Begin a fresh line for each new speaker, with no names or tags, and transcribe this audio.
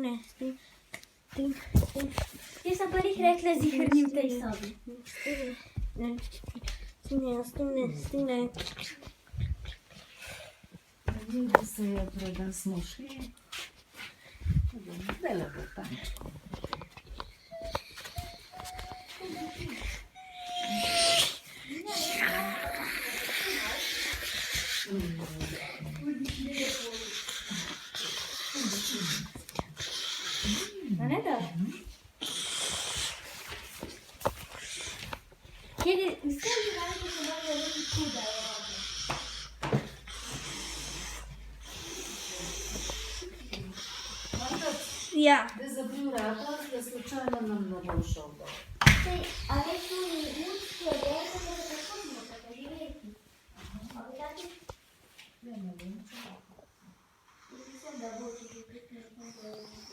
Stine. Ти забери хрекля зігрнім та й собі. Stine.
Vidi se je da smo šli. Dele bo tančko.
Da ne da? Kiedy wstępnie nawet to się bardzo robić cuda. Ja.
Де забив рата, я случайно нам не вийшов.
Але tu ludzkie wielkie, to tak chodzi, takie wielkie. A wy takie?
Я не wiem.
Ludzie są dobrzy, że